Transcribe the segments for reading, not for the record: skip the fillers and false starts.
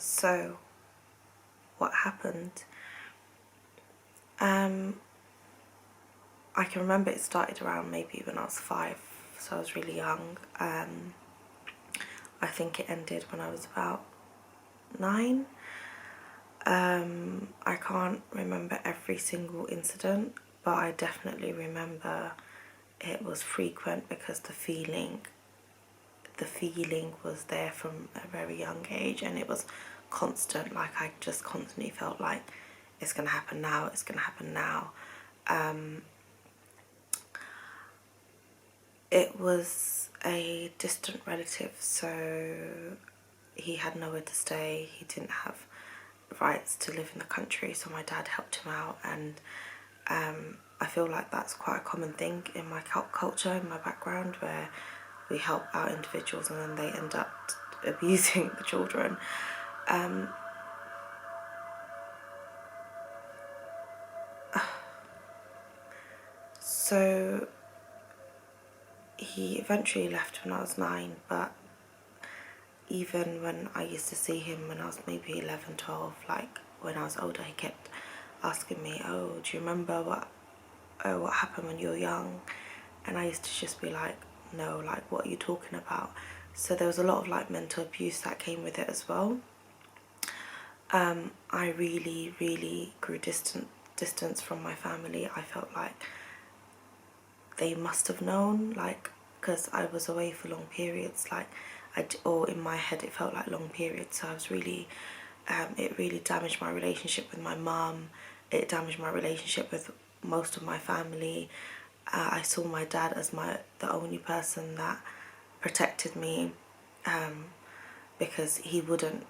So what happened? I can remember it started around maybe when I was 5, so I was really young. I think it ended when I was about 9. I can't remember every single incident, but I definitely remember it was frequent because the feeling was there from a very young age, and it was constant. Like, I just constantly felt like it's gonna happen now, it's gonna happen now. It was a distant relative, so he had nowhere to stay, he didn't have rights to live in the country, so my dad helped him out. And I feel like that's quite a common thing in my culture, in my background, where we help out individuals and then they end up abusing the children. So he eventually left when I was 9, but even when I used to see him when I was maybe 11, 12, like when I was older, he kept asking me, oh, do you remember what happened when you were young? And I used to just be like, no, like, what are you talking about? So there was a lot of like mental abuse that came with it as well. I really grew distance from my family. I felt like they must have known, like, because I was away for long periods, like, or in my head it felt like long periods. So I was really, it really damaged my relationship with my mum. It damaged my relationship with most of my family. I saw my dad as the only person that protected me, because he wouldn't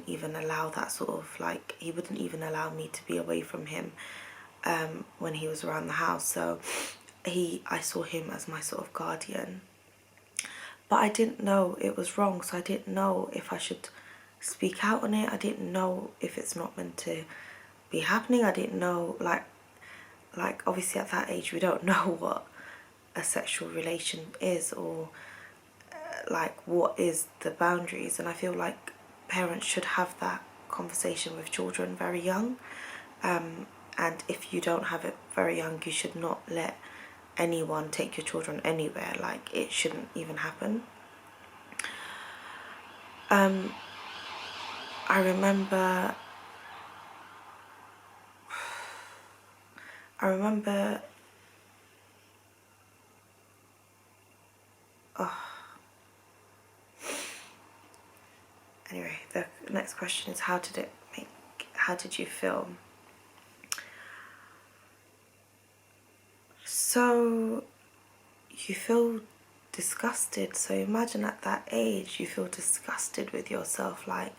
even allow that sort of, like, he wouldn't even allow me to be away from him when he was around the house. So I saw him as my sort of guardian, but I didn't know it was wrong, so I didn't know if I should speak out on it. I didn't know if it's not meant to be happening. I didn't know, like obviously at that age we don't know what a sexual relation is, or like what is the boundaries. And I feel like parents should have that conversation with children very young, and if you don't have it very young, you should not let anyone take your children anywhere. Like, it shouldn't even happen. I remember anyway, the next question is, how did you feel? So you feel disgusted. So imagine at that age you feel disgusted with yourself. Like,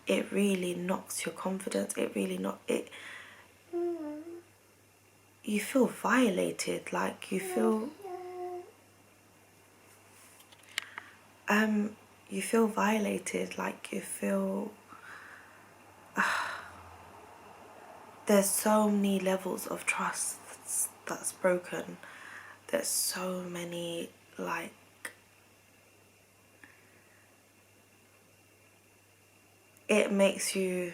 it really knocks your confidence. You feel violated. Like, you feel violated. Like, you feel there's so many levels of trust that's broken. There's so many, like, it makes you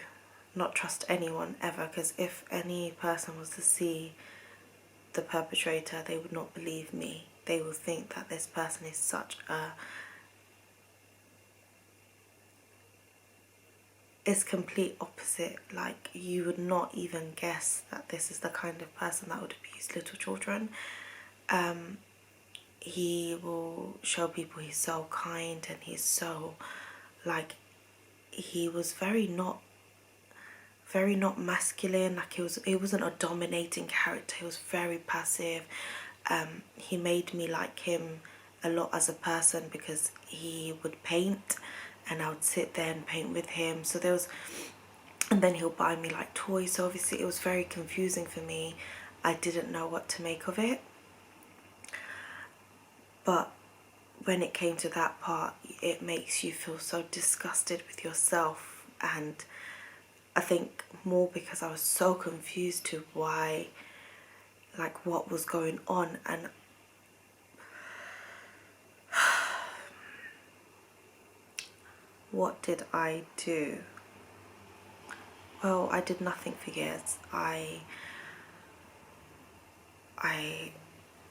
not trust anyone ever, because if any person was to see the perpetrator, they would not believe me. They will think that this person is such a... It's complete opposite. Like, you would not even guess that this is the kind of person that would abuse little children. He will show people he's so kind, and he's so, like, he was very not masculine. Like, he wasn't a dominating character. He was very passive. He made me like him a lot as a person, because he would paint and I would sit there and paint with him. So and then he'll buy me like toys. So obviously it was very confusing for me. I didn't know what to make of it. But when it came to that part, it makes you feel so disgusted with yourself. And I think more because I was so confused to why, like, what was going on. And what did I do? well, I did nothing for years. I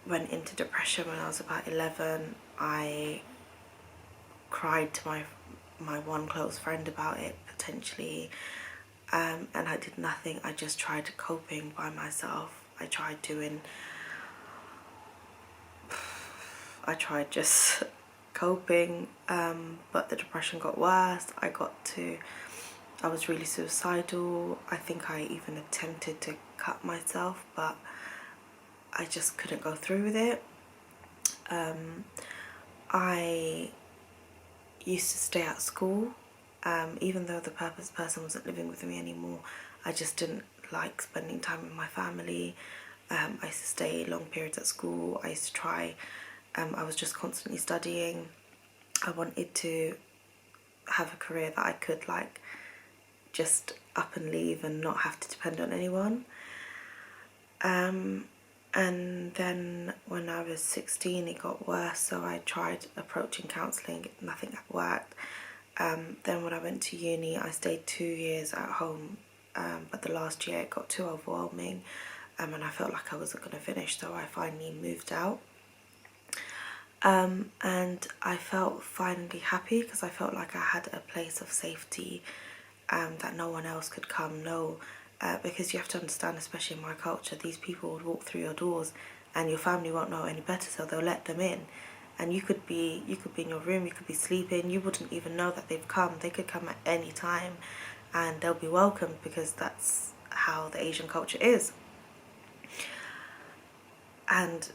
went into depression when I was about 11. I cried to my one close friend about it, potentially, and I did nothing. I just tried coping by myself. I tried just coping, but the depression got worse. I was really suicidal. I think I even attempted to cut myself, but I just couldn't go through with it. I used to stay at school, even though the person wasn't living with me anymore. I just didn't like spending time with my family. I used to stay long periods at school. I used to try, I was just constantly studying. I wanted to have a career that I could like just up and leave and not have to depend on anyone. And then when I was 16 it got worse, so I tried approaching counselling. Nothing worked. Then when I went to uni I stayed 2 years at home, but the last year it got too overwhelming, and I felt like I wasn't going to finish, so I finally moved out. And I felt finally happy because I felt like I had a place of safety, that no one else could come. Because you have to understand, especially in my culture, these people would walk through your doors and your family won't know any better, so they'll let them in. And you could be in your room, you could be sleeping, you wouldn't even know that they've come. They could come at any time and they'll be welcomed, because that's how the Asian culture is. And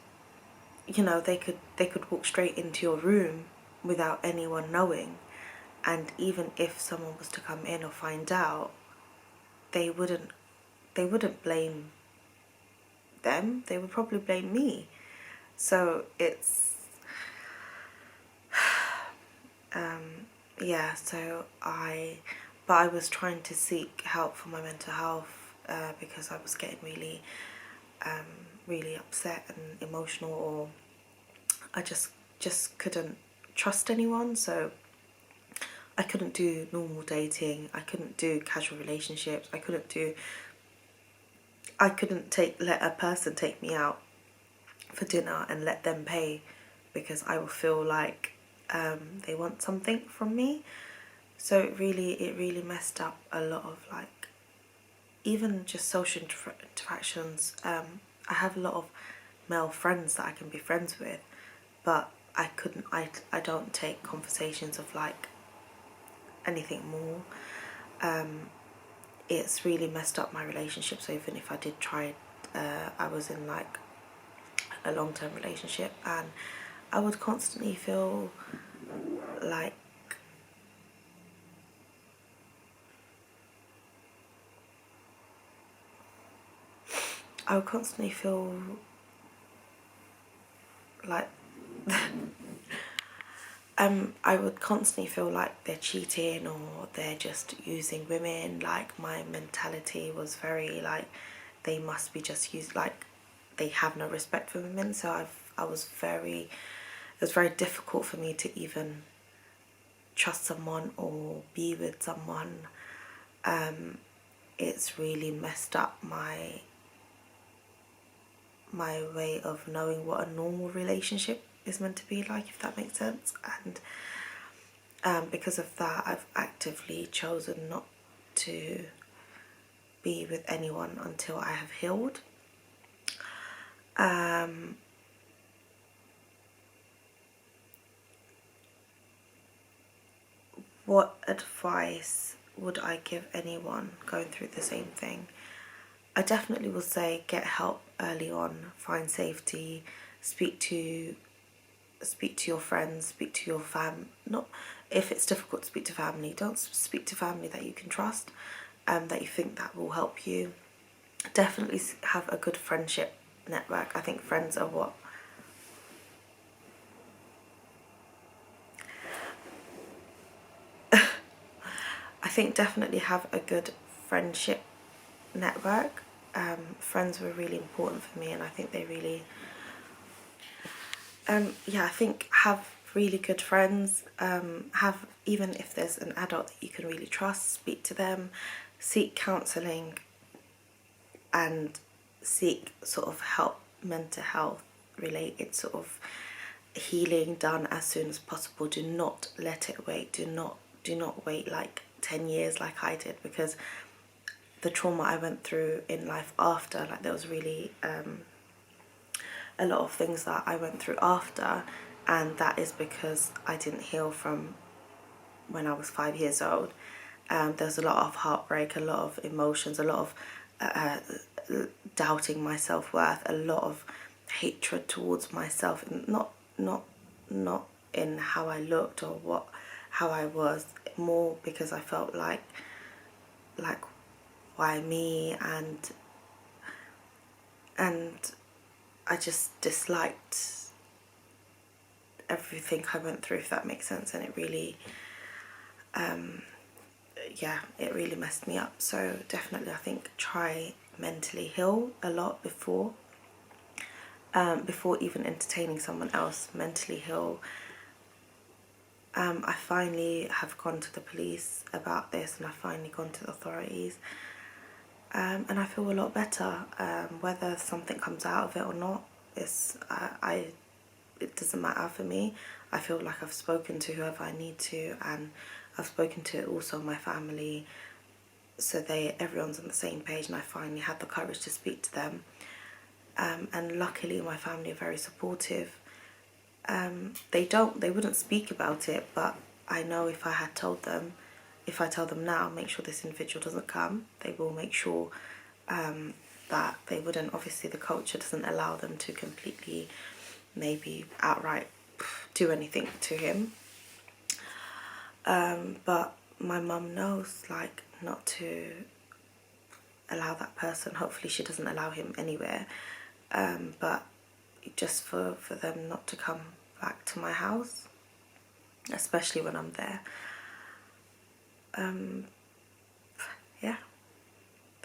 you know, they could walk straight into your room without anyone knowing, and even if someone was to come in or find out, they wouldn't blame them, they would probably blame me. So it's yeah, so I was trying to seek help for my mental health, because I was getting really really upset and emotional, or I just couldn't trust anyone. So I couldn't do normal dating, I couldn't do casual relationships, I couldn't let a person take me out for dinner and let them pay, because I will feel like they want something from me. So it really messed up a lot of, like, even just social interactions. I have a lot of male friends that I can be friends with, but I don't take conversations of like anything more. It's really messed up my relationship. So even if I did try, I was in like a long-term relationship, and I would constantly feel like I would constantly feel like I would constantly feel like they're cheating or they're just using women. Like, my mentality was very like, they must be just used, like they have no respect for women. So it was very difficult for me to even trust someone or be with someone. It's really messed up my way of knowing what a normal relationship is meant to be like, if that makes sense. And because of that, I've actively chosen not to be with anyone until I have healed. What advice would I give anyone going through the same thing? I definitely will say get help early on, find safety, speak to your friends, speak to your not if it's difficult to speak to family, don't speak to family that you can trust, that you think that will help you. Definitely have a good friendship network. I think friends are what I think definitely have a good friendship network. Friends were really important for me, and I think they really yeah, I think have really good friends. Have, even if there's an adult that you can really trust, speak to them, seek counselling and seek sort of help, mental health related sort of healing done as soon as possible. Do not let it wait. Do not wait like 10 years like I did, because the trauma I went through in life after, like there was really a lot of things that I went through after, and that is because I didn't heal from when I was 5 years old. There's a lot of heartbreak, a lot of emotions, a lot of doubting my self-worth, a lot of hatred towards myself, and not in how I looked or how I was, more because I felt like why me, and I just disliked everything I went through, if that makes sense, and it really yeah, it really messed me up. So definitely I think try mentally heal a lot before even entertaining someone else. Mentally heal. I finally have gone to the police about this, and I've finally gone to the authorities, and I feel a lot better. Whether something comes out of it or not, it doesn't matter for me. I feel like I've spoken to whoever I need to, and I've spoken to also my family, so everyone's on the same page, and I finally had the courage to speak to them. And luckily my family are very supportive. They wouldn't speak about it, but I know if I tell them now, make sure this individual doesn't come, they will make sure that they wouldn't, obviously the culture doesn't allow them to completely, maybe outright do anything to him. But my mum knows, like, not to allow that person. Hopefully she doesn't allow him anywhere, but just for them not to come back to my house, especially when I'm there. Yeah,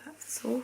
that's all.